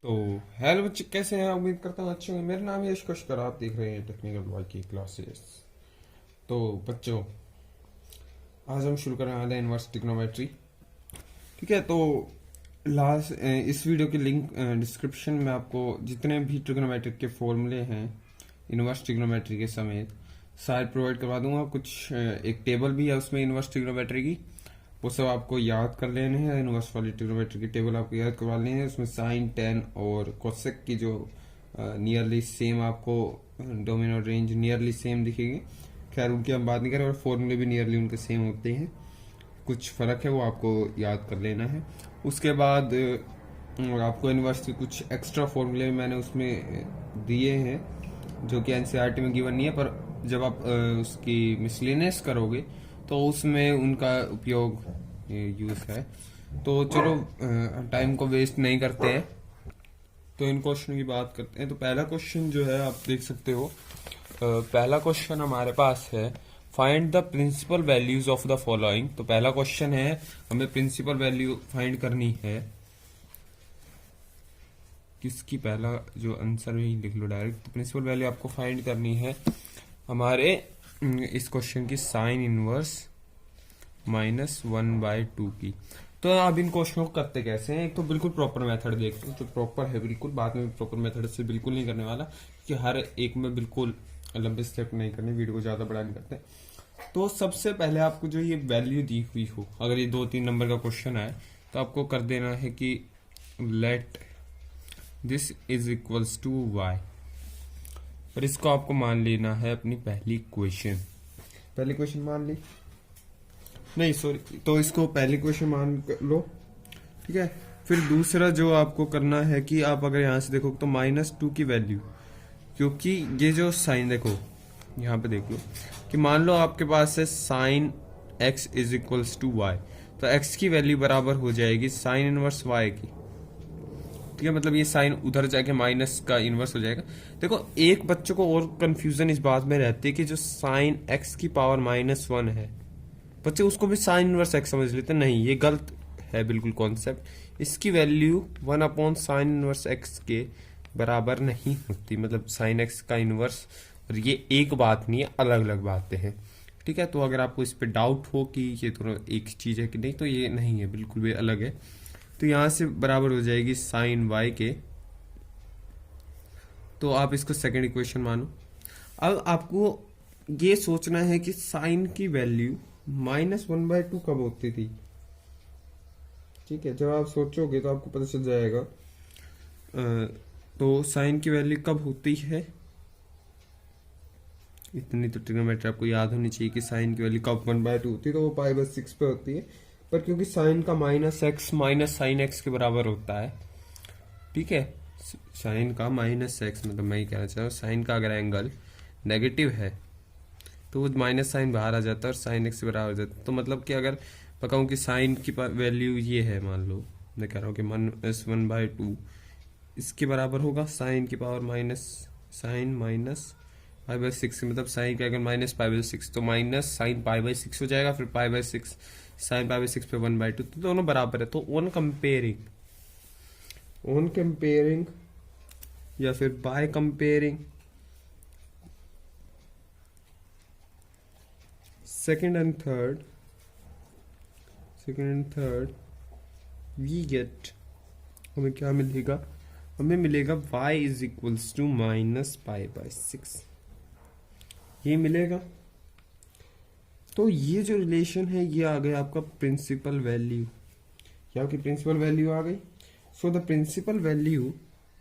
तो हेलो बच्चे, कैसे हैं? उम्मीद करता हूँ अच्छे होंगे। मेरा नाम है यश कशकर, आप देख रहे हैं टेक्निकल बॉय की क्लासेस। तो बच्चों, आज हम शुरू कर रहे हैं इनवर्स ट्रिग्नोमेट्री। ठीक है, तो लास्ट इस वीडियो की लिंक डिस्क्रिप्शन में आपको जितने भी ट्रिग्नोमेट्रिक के फॉर्मूले हैं इनवर्स ट्रिग्नोमेट्री के समेत सारे प्रोवाइड करवा दूंगा। कुछ एक टेबल भी है उसमें इनवर्स ट्रिग्नोमेट्री की, वो सब आपको याद कर लेने हैं। इनवर्स वाली ट्रिग्नोमेट्री की टेबल आपको याद करवा लेनी है। उसमें साइन, टेन और कोसेक की जो नियरली सेम आपको डोमिनो रेंज नियरली सेम दिखेगी। खैर उनकी हम बात नहीं करें, और फॉर्मूले भी नियरली उनके सेम होते हैं। कुछ फ़र्क है वो आपको याद कर लेना है। उसके बाद आपको इनवर्स के कुछ एक्स्ट्रा फॉर्मूले मैंने उसमें दिए हैं जो कि एनसीईआरटी में गिवन नहीं है, पर जब आप उसकी मिसलेनियस करोगे तो उसमें उनका उपयोग यूज है। तो चलो टाइम को वेस्ट नहीं करते हैं, तो इन क्वेश्चन की बात करते हैं। तो पहला क्वेश्चन जो है आप देख सकते हो, पहला क्वेश्चन हमारे पास है find the principal values of the following. तो पहला क्वेश्चन है, हमें प्रिंसिपल वैल्यू फाइंड करनी है। किसकी? पहला जो आंसर है लिख लो डायरेक्ट। तो प्रिंसिपल वैल्यू आपको फाइंड करनी है हमारे इस क्वेश्चन की साइन इनवर्स -1/2 की। तो अब इन क्वेश्चनों को करते कैसे हैं? एक तो बिल्कुल प्रॉपर मेथड देखते हैं जो प्रॉपर है बिल्कुल। बाद में प्रॉपर मेथड से बिल्कुल नहीं करने वाला कि हर एक में बिल्कुल लंबे स्टेप नहीं करने, वीडियो को ज्यादा बड़ा नहीं करते। तो सबसे पहले आपको जो ये वैल्यू दी हुई हो, अगर ये 2-3 नंबर का क्वेश्चन है तो आपको कर देना है कि let this is equals to y, और इसको आपको मान लेना है अपनी पहली क्वेश्चन। पहली क्वेश्चन मान ली, नहीं सॉरी, तो इसको पहली क्वेश्चन मान लो। ठीक है, फिर दूसरा जो आपको करना है कि आप अगर यहां से देखो तो -2 की वैल्यू, क्योंकि ये जो साइन देखो यहाँ पे देख लो कि मान लो आपके पास है sine x is equals to y, तो x की वैल्यू बराबर हो जाएगी साइन इनवर्स y की। ठीक है, मतलब ये साइन उधर जाके माइनस का इनवर्स हो जाएगा। देखो, एक बच्चों को और कंफ्यूजन इस बात में रहती है कि जो साइन x की पावर -1 है, बच्चे उसको भी साइन इनवर्स x समझ लेते हैं। नहीं, ये गलत है बिल्कुल कॉन्सेप्ट। इसकी वैल्यू 1 साइन इनवर्स x के बराबर नहीं होती। मतलब साइन x का इनवर्स और ये एक बात नहीं है, अलग अलग बातें हैं। ठीक है, तो अगर आपको इस पे डाउट हो कि ये दोनों एक चीज है कि नहीं, तो ये नहीं है, बिल्कुल भी अलग है। तो यहां से बराबर हो जाएगी साइन y के। तो आप इसको सेकेंड इक्वेशन मानो। अब आपको ये सोचना है कि साइन की वैल्यू -1/2 कब होती थी। ठीक है, जब आप सोचोगे तो आपको पता चल जाएगा। तो साइन की वैल्यू कब होती है, इतनी तो ट्रिग्नोमेट्री आपको याद होनी चाहिए कि साइन की वैल्यू कब 1/2 होती है, तो वो π/6 पे होती है। पर क्योंकि साइन का -x माइनस साइन x के बराबर होता है। ठीक है, साइन का -x, मतलब मैं ही कहना चाह रहा हूँ साइन का अगर एंगल नेगेटिव है तो वो माइनस साइन बाहर आ जाता है और साइन x से बराबर हो जाता है। तो मतलब कि अगर पकाऊँ कि साइन की वैल्यू ये है, मान लो मैं कह रहा हूँ कि -1/2 इसके बराबर होगा साइन की पावर माइनस साइन π/6, मतलब साइन का अगर -π/6 तो माइनस साइन π/6 हो जाएगा, फिर π/6 साइन π/6 पे 1/2, तो दोनों बराबर है। तो ऑन कंपेयरिंग या फिर by comparing second and third we get, हमें क्या मिलेगा? हमें मिलेगा y इज इक्वल्स टू -π/6, ये मिलेगा। तो ये जो रिलेशन है ये आ गया आपका प्रिंसिपल वैल्यू। क्या आपकी प्रिंसिपल वैल्यू आ गई? So the principal value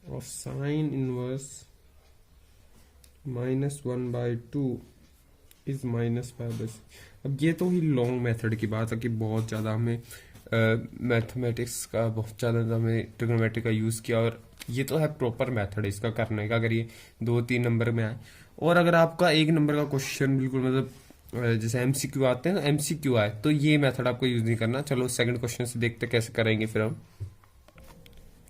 of sine inverse -1/2 is -π/6। अब ये तो ही लॉन्ग मेथड की बात है कि बहुत ज़्यादा हमें मैथमेटिक्स का बहुत ज़्यादा हमें ट्रिग्नोमेट्री का यूज़ किया, और ये तो है प्रॉपर मेथड इसका करने का, अगर ये 2-3 नंबर में आए। और अगर आपका 1 नंबर का क्वेश्चन बिल्कुल मतलब जैसे MCQ आते हैं ना, MCQ आए तो ये मेथड आपको यूज़ नहीं करना। चलो सेकंड क्वेश्चन से देखते कैसे करेंगे फिर हम।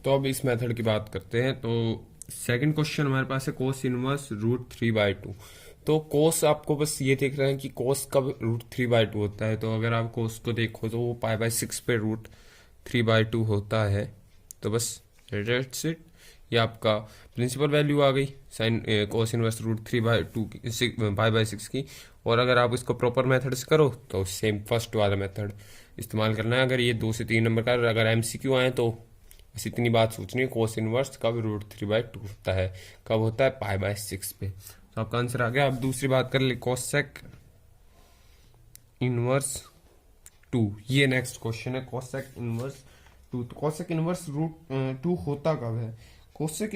तो अब इस मेथड की बात करते हैं। तो सेकंड क्वेश्चन हमारे पास है कोस इनवर्स √3/2। तो कोस आपको बस ये देख रहे हैं कि कोस कब √3/2 होता है। तो अगर आप कोस को देखो तो वो π/6 पे √3/2 होता है। तो बस दैट्स इट, ये आपका प्रिंसिपल वैल्यू आ गई साइन कोस इनवर्स √3/2 की π/6 की। और अगर आप इसको प्रॉपर मेथड से करो तो सेम फर्स्ट वाला मेथड इस्तेमाल करना है। अगर ये 2 से 3 नंबर का अगर MCQ आए तो बस इतनी बात सोचनी है, कोस इनवर्स कब √3/2 होता है, कब होता है π/6 पे। तो आपका आंसर आ गया। अब दूसरी बात कर ले, कोसेक इनवर्स 2, ये नेक्स्ट क्वेश्चन है, कोसेक इनवर्स 2। तो कोसेक इनवर्स √2 होता कब है? कोसेक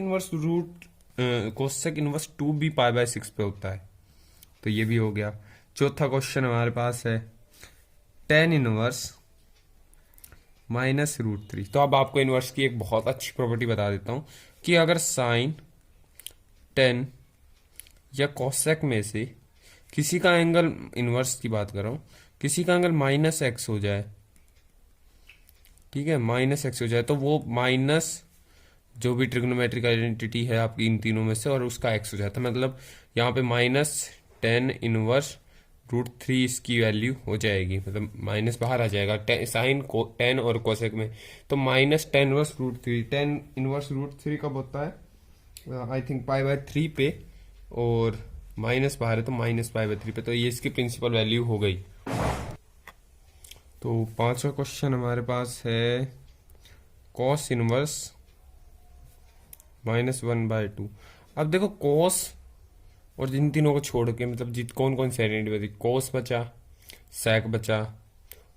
इनवर्स 2 भी π/6 पे होता है। तो ये भी हो गया। चौथा क्वेश्चन हमारे पास है tan इनवर्स -√3। तो अब आपको इनवर्स की एक बहुत अच्छी प्रॉपर्टी बता देता हूं कि अगर साइन, tan या कोसेक में से किसी का एंगल, इनवर्स की बात कर रहा हूं, किसी का एंगल -x हो जाए, ठीक है, -x हो जाए, तो वो माइनस जो भी ट्रिग्नोमेट्रिक आइडेंटिटी है आपकी इन तीनों में से, और उसका x हो जाता है। मतलब यहाँ पे -tan इनवर्स √3 इसकी वैल्यू हो जाएगी, मतलब माइनस बाहर आ जाएगा साइन को tan और कोसेक में। तो -tan इनवर्स √3, tan इनवर्स √3 कब होता है? आई थिंक π/3 पे, और माइनस बाहर है तो -π/3 पे। तो ये इसकी प्रिंसिपल वैल्यू हो गई। तो पांचवा क्वेश्चन हमारे पास है कॉस इनवर्स -1/2। अब देखो कॉस और जिन तीनों को छोड़ के, मतलब जित कौन कौन सी आइडेंटिटी बची, कॉस बचा, सेक बचा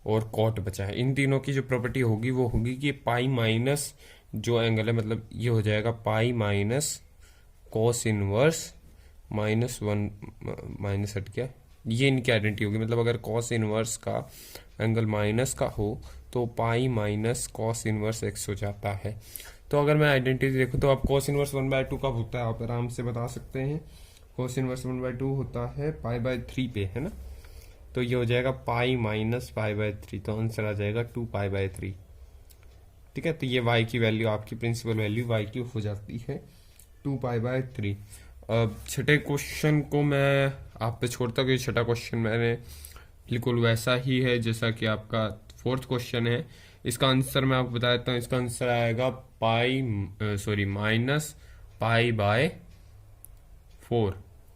और कॉट बचा है। इन तीनों की जो प्रॉपर्टी होगी वो होगी कि पाई माइनस जो एंगल है, मतलब ये हो जाएगा pi minus cos inverse -1 minus हट गया, ये इनकी आइडेंटिटी होगी। मतलब अगर कॉस इनवर्स का एंगल माइनस का हो तो pi minus cos inverse x हो जाता है। तो अगर मैं आइडेंटिटी देखूं तो अब कॉस इनवर्स 1/2 कब होता है, आप आराम से बता सकते हैं। कॉस इनवर्स 1/2 होता है π/3 पे, है ना। तो ये हो जाएगा पाई माइनस π/3, तो आंसर आ जाएगा 2π/3। ठीक है, तो ये y की वैल्यू, आपकी प्रिंसिपल वैल्यू y की हो जाती है 2π/3। अब छठे क्वेश्चन को मैं आप पे छोड़ता हूँ, छठा क्वेश्चन मैंने बिल्कुल वैसा ही है जैसा कि आपका फोर्थ क्वेश्चन है। इसका आंसर मैं आपको बता देता हूँ। इसका आंसर आएगा -π/4,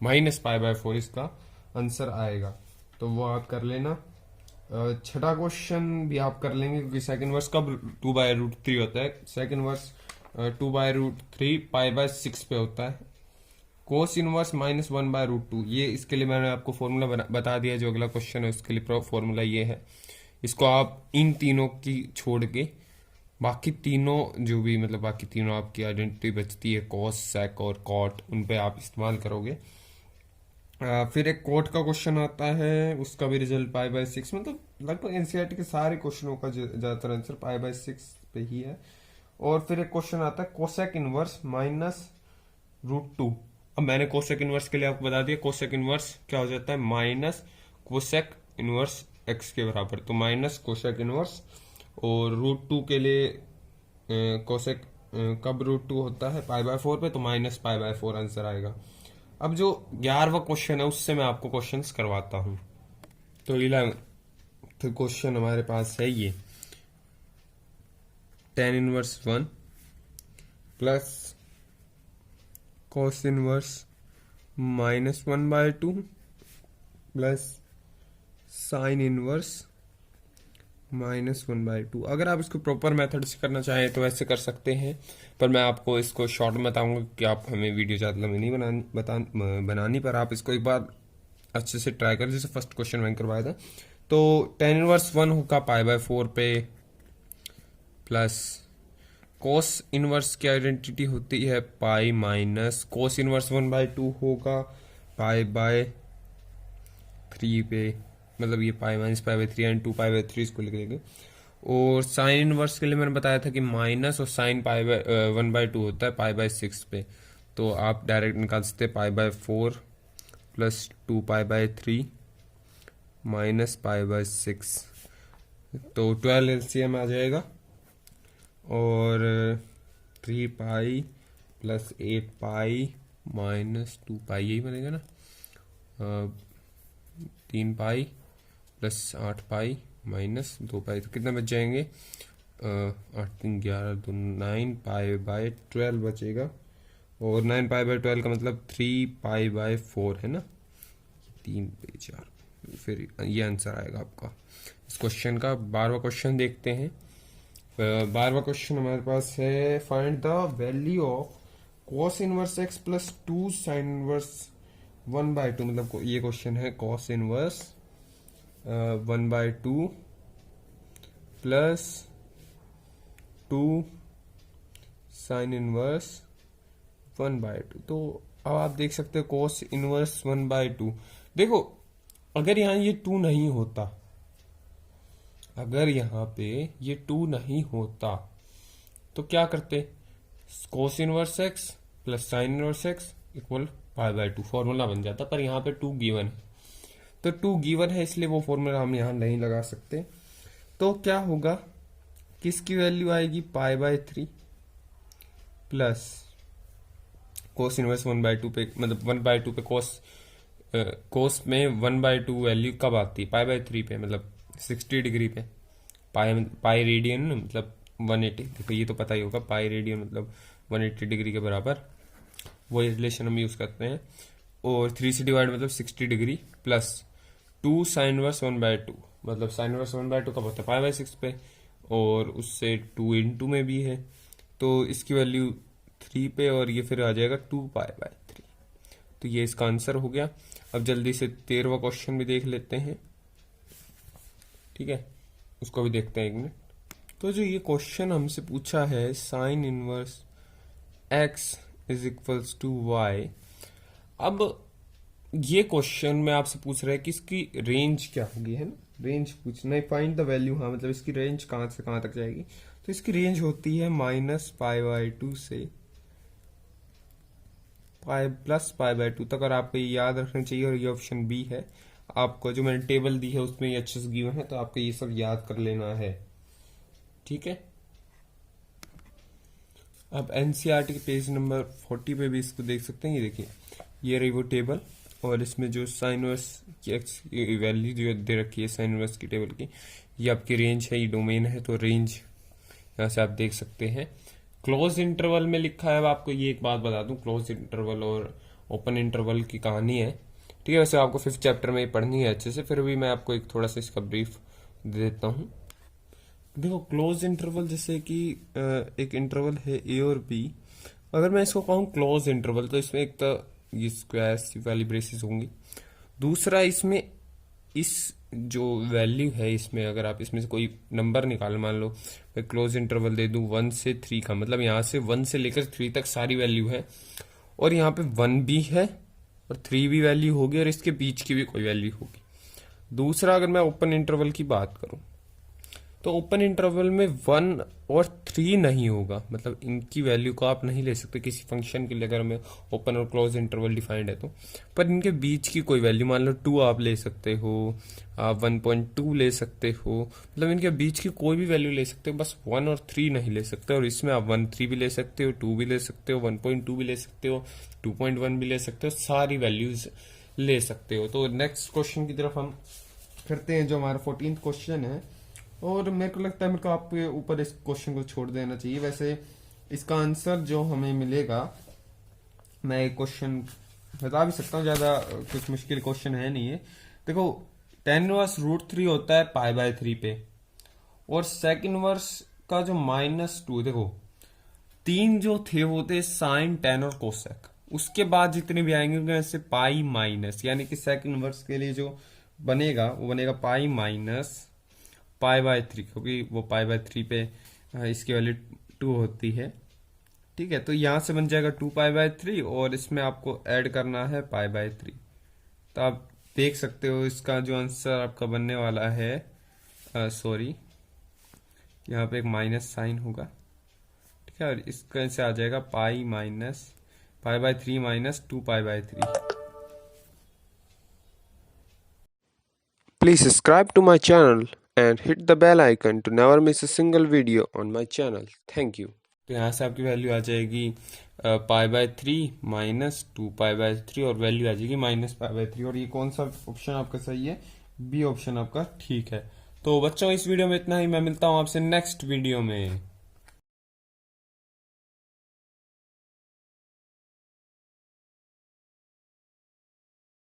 -π/4 इसका आंसर आएगा। तो वो आप कर लेना। छठा क्वेश्चन भी आप कर लेंगे, क्योंकि सेकंड वर्स कब 2/√3 होता है। सेकंड वर्स 2/√3 π/6 पे होता है। कोस इनवर्स -1/√2, ये इसके लिए मैंने आपको फॉर्मूला बता दिया। जो अगला क्वेश्चन है उसके लिए फॉर्मूला ये है। इसको आप इन तीनों की छोड़ के बाकी तीनों जो भी, मतलब बाकी तीनों आपकी आइडेंटिटी बचती है, कॉस, सेक और कॉट, उन पे आप इस्तेमाल करोगे। फिर एक कोट का क्वेश्चन आता है, उसका भी रिजल्ट π/6, मतलब लगभग एनसीईआरटी के सारे क्वेश्चनों का ज्यादातर आंसर π/6 पे ही है। और फिर एक क्वेश्चन आता है कोसेक इनवर्स -√2। अब मैंने कोसेक इनवर्स के लिए आपको बता दिया, कोसेक इनवर्स क्या हो जाता है, माइनस कोसेक इनवर्स x के बराबर। तो माइनस कोसेक इनवर्स, और √2 के लिए कोसेक कब √2 होता है, π/4 पे, तो -π/4 आंसर आएगा। अब जो 11वां क्वेश्चन है उससे मैं आपको क्वेश्चंस करवाता हूं। तो 11th क्वेश्चन हमारे पास है ये, tan inverse 1 plus cos inverse -1/2 plus sine inverse -1/2। अगर आप इसको प्रॉपर मेथड से करना चाहें तो ऐसे कर सकते हैं, पर मैं आपको इसको शॉर्ट में बताऊंगा कि आप हमें वीडियो ज़्यादा लंबी नहीं बनानी, पर आप इसको एक बार अच्छे से ट्राई करें, जैसे फर्स्ट क्वेश्चन मैंने करवाया था। तो tan इनवर्स 1 होगा π/4 पे, प्लस कोस इनवर्स की आइडेंटिटी होती है पाई माइनस कोस इनवर्स 1/2 होगा π/3 पे, मतलब ये पाई माइनस π/3 एंड 2π/3 इसको लिख लेंगे। और साइन इनवर्स के लिए मैंने बताया था कि माइनस और साइन 1/2 होता है π/6 पे। तो आप डायरेक्ट निकाल सकते हैं π/4 प्लस 2π/3 माइनस π/6, तो 12 एलसीएम आ जाएगा। और 3π प्लस 8π माइनस 2π, यही बनेगा ना। 3 पाई प्लस 8 पाई माइनस 2 पाई, तो कितना बच जाएंगे? 8 3 11 2 9 पाई/12 बचेगा, और 9 पाई/12 का मतलब 3 पाई/4 है ना, 3 पे 4, फिर ये आंसर आएगा आपका इस क्वेश्चन का। 12वां क्वेश्चन देखते हैं। 12वां क्वेश्चन हमारे पास है, find the value of cos inverse x plus 2 sign inverse 1/2, मतलब ये क्वेश्चन है cos inverse 1/2 plus 2 sign inverse 1/2। तो अब आप देख सकते हो cos इनवर्स 1/2। देखो अगर यहाँ ये 2 नहीं होता, अगर यहाँ पे ये 2 नहीं होता तो क्या करते? cos inverse x plus sine inverse x equal पाई/2 फॉर्मूला बन जाता, पर यहाँ पे 2 गिवन है, तो 2 गिवन है इसलिए वो फॉर्मूला हम यहाँ नहीं लगा सकते। तो क्या होगा, किसकी वैल्यू आएगी? पाई/3 प्लस cos इनवर्स 1/2 पे, मतलब 1/2 पे cos में 1/2 वैल्यू कब आती है? पाई/3 पे, मतलब 60 डिग्री पे। पाई रेडियन मतलब 180, देखो ये तो पता ही होगा, पाई रेडियन मतलब 180 डिग्री के बराबर, वही रिलेशन हम यूज करते हैं। और 3 से डिवाइड मतलब 60 डिग्री, प्लस 2 साइन इनवर्स 1/2, मतलब साइन इनवर्स 1/2 कब होता है? पाई/6 पे, और उससे 2 इंटू में भी है, तो इसकी वैल्यू 3 पे, और ये फिर आ जाएगा 2 पाई/3। तो ये इसका आंसर हो गया। अब जल्दी से 13वां क्वेश्चन भी देख लेते हैं, ठीक है, उसको भी देखते हैं एक मिनट। तो जो ये क्वेश्चन हमसे पूछा है, sine inverse x is equals to y, अब ये क्वेश्चन में आपसे पूछ रहा है कि इसकी रेंज क्या होगी, है ना, रेंज पूछना है। फाइंड द वैल्यू, हाँ मतलब इसकी रेंज कहाँ से कहाँ तक जाएगी, तो इसकी रेंज होती है -पाई/2 से +पाई/2 तक, और आपको ये याद रखना चाहिए, और ये ऑप्शन बी है। आपको जो मैंने टेबल दी है उसमें ये अच्छे से गिवन है, तो आपको ये सब याद कर लेना है, ठीक है। अब एनसीईआरटी के पेज नंबर 40 पे भी इसको देख सकते हैं। ये देखिए, ये रही वो टेबल, और इसमें जो साइन इनवर्स की एक्स वैल्यू जो दे रखी है साइन इनवर्स की टेबल की, ये आपकी रेंज है, ये डोमेन है, तो रेंज यहाँ से आप देख सकते हैं। क्लोज इंटरवल में लिखा है। अब आपको ये एक बात बता दूं, क्लोज इंटरवल और ओपन इंटरवल की कहानी है, ठीक है। वैसे आपको 5th चैप्टर में पढ़नी है अच्छे से, फिर भी मैं आपको एक थोड़ा सा इसका ब्रीफ दे देता हूँ। देखो क्लोज इंटरवल जैसे कि एक इंटरवल है ए और बी, अगर मैं इसको कहूँ क्लोज इंटरवल, तो इसमें एक तो ये स्क्वायर्स वाली ब्रेसेस होंगी, दूसरा इसमें इस जो वैल्यू है इसमें, अगर आप इसमें से कोई नंबर निकालो, मान लो मैं क्लोज इंटरवल दे दूं 1 से 3 का, मतलब यहाँ से 1 से लेकर 3 तक सारी वैल्यू है, और यहाँ पे 1 भी है और 3 भी वैल्यू होगी, और इसके बीच की भी कोई वैल्यू होगी। दूसरा, अगर मैं ओपन इंटरवल की बात करूं, तो ओपन इंटरवल में 1 और 3 नहीं होगा, मतलब इनकी वैल्यू को आप नहीं ले सकते किसी फंक्शन के लिए, अगर हमें ओपन और क्लोज इंटरवल डिफाइंड है तो। पर इनके बीच की कोई वैल्यू, मान लो 2 आप ले सकते हो, आप 1.2 ले सकते हो, मतलब इनके बीच की कोई भी वैल्यू ले सकते हो, बस 1 और 3 नहीं ले सकते। और इसमें आप 1 3 भी ले सकते हो, 2 भी ले सकते हो, 1.2 भी ले सकते हो, 2.1 भी ले सकते हो, सारी वैल्यूज ले सकते हो। तो नेक्स्ट क्वेश्चन की तरफ हम करते हैं, जो हमारा 14th क्वेश्चन है, और मेरे को लगता है मेरे को आपके ऊपर इस क्वेश्चन को छोड़ देना चाहिए। वैसे इसका आंसर जो हमें मिलेगा, मैं एक क्वेश्चन बता भी सकता हूँ, ज्यादा कुछ मुश्किल क्वेश्चन है नहीं है। देखो tan इनवर्स √3 होता है पाई/3 पे, और sec इनवर्स का जो -2, देखो 3 जो थे वो थे साइन, tan और कोसेक, उसके बाद जितने भी आएंगे उनमें से पाई माइनस, यानी कि sec इनवर्स के लिए जो बनेगा वो बनेगा पाई माइनस पाई/3, क्योंकि वो पाई/3 पे इसकी वैल्यू 2 होती है, ठीक है। तो यहाँ से बन जाएगा 2 पाई/3, और इसमें आपको ऐड करना है पाई/3। तो आप देख सकते हो इसका जो आंसर आपका बनने वाला है, सॉरी यहाँ पे एक माइनस साइन होगा, ठीक है, और इसका से आ जाएगा पाई/3 minus 2 पाई/3। Please subscribe to my channel and hit the bell icon to never miss a single video on my channel. Thank you. तो यहाँ से आपकी वैल्यू आ जाएगी π/3 -2π/3 और वैल्यू आ जाएगी -π/3। और ये कौन सा ऑप्शन आपका सही है? बी ऑप्शन आपका ठीक है। तो बच्चों इस वीडियो में इतना ही, मैं मिलता हूँ आपसे नेक्स्ट वीडियो में।